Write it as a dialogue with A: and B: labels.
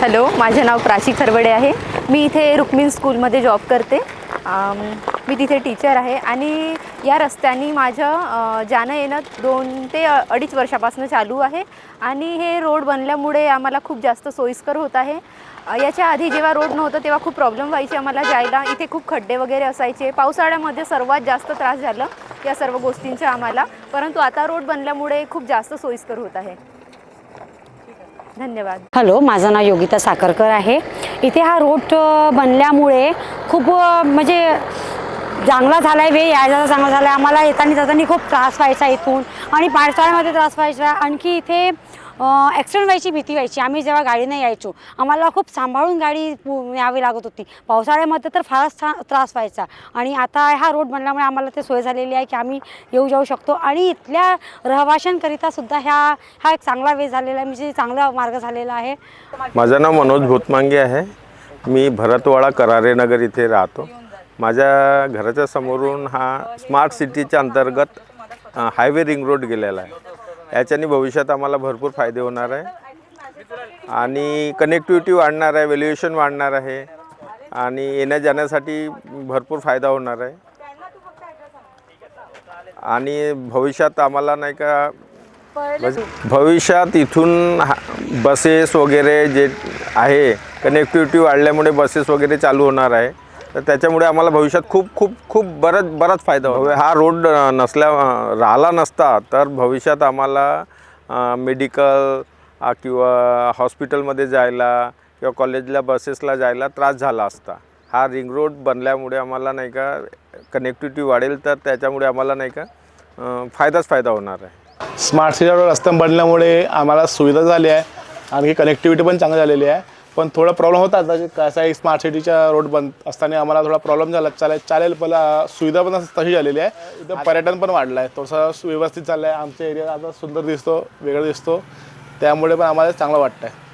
A: Hello, माझे नाव प्राची खरवडे आहे। मी इथे रुक्मिणी स्कूलमध्ये जॉब करते। मी तिथे टीचर आहे आणि या रस्त्याने माझं जाणं येणं 2 ते 2.5 वर्षापासून चालू आहे आणि हे रोड बनल्यामुळे आम्हाला खूप जास्त सोयीस्कर होत आहे। याच्या आधी जेव्हा रोड नव्हतं तेव्हा खूप प्रॉब्लेम व्हायचे आम्हाला जायला। इथे खूप खड्डे वगैरे असायचे। पावसाळ्यामध्ये सर्वात जास्त त्रास झाला या सर्व गोष्टींचा आम्हाला, परंतु आता रोड बनल्यामुळे खूप जास्त सोयीस्कर होत आहे। धन्यवाद।
B: हॅलो, माझं नाव योगिता साखरकर आहे। इथे हा रोड बनल्यामुळे खूप म्हणजे चांगला झाला आहे, वेळ यायला चांगला झाला आहे। आम्हाला येताना जाताना खूप त्रास व्हायचा इथून आणि पावसाळ्यामध्ये त्रास व्हायचा। आणखी इथे ॲक्सिडेंट व्हायची भीती व्हायची। आम्ही जेव्हा गाडीने यायचो आम्हाला खूप सांभाळून गाडी न्यावी लागत होती। पावसाळ्यामध्ये तर फारच त्रास व्हायचा आणि आता हा रोड बनल्यामुळे आम्हाला ते सोय झालेली आहे की आम्ही येऊ जाऊ शकतो आणि इथल्या रहिवाशांकरिता सुद्धा हा एक चांगला वे झालेला आहे, म्हणजे चांगला मार्ग झालेला आहे।
C: माझं नाव मनोज भूतमांगे आहे। मी भरतवाडा करारे नगर इथे राहतो। माझ्या घराच्या समोरून हा स्मार्ट सिटीच्या अंतर्गत हायवे रिंग रोड गेलेला आहे। याच्याने भविष्यात आम्हाला भरपूर फायदे होणार आहे आणि कनेक्टिव्हिटी वाढणार आहे, व्हॅल्युएशन वाढणार आहे आणि येण्या जाण्यासाठी भरपूर फायदा होणार आहे आणि भविष्यात आम्हाला नाही का भविष्यात इथून बसेस वगैरे जे आहे, कनेक्टिव्हिटी वाढल्यामुळे बसेस वगैरे चालू होणार आहे, तर त्याच्यामुळे आम्हाला भविष्यात खूप बराच फायदा होईल। हा रोड राहिला नसता तर भविष्यात आम्हाला मेडिकल किंवा हॉस्पिटलमध्ये जायला किंवा कॉलेजला बसेसला जायला त्रास झाला असता। हा रिंग रोड बनल्यामुळे आम्हाला नाही का कनेक्टिव्हिटी वाढेल, तर त्याच्यामुळे आम्हाला नाही का फायदा होणार आहे।
D: स्मार्ट सिटी रस्ता बनल्यामुळे आम्हाला सुविधा झाली आहे आणि कनेक्टिव्हिटी पण चांगली झालेली आहे। पण थोडा प्रॉब्लेम होता आता कसं आहे, स्मार्ट सिटीचा रोड बंद असताना आम्हाला थोडा प्रॉब्लेम झाला। चालेल पण सुविधा पण तशी झालेली आहे। इथं पर्यटन पण वाढलं आहे, थोडंसं व्यवस्थित चाललं आहे। आमचा एरिया आता सुंदर दिसतो, वेगळा दिसतो, त्यामुळे पण आम्हाला चांगलं वाटतं आहे।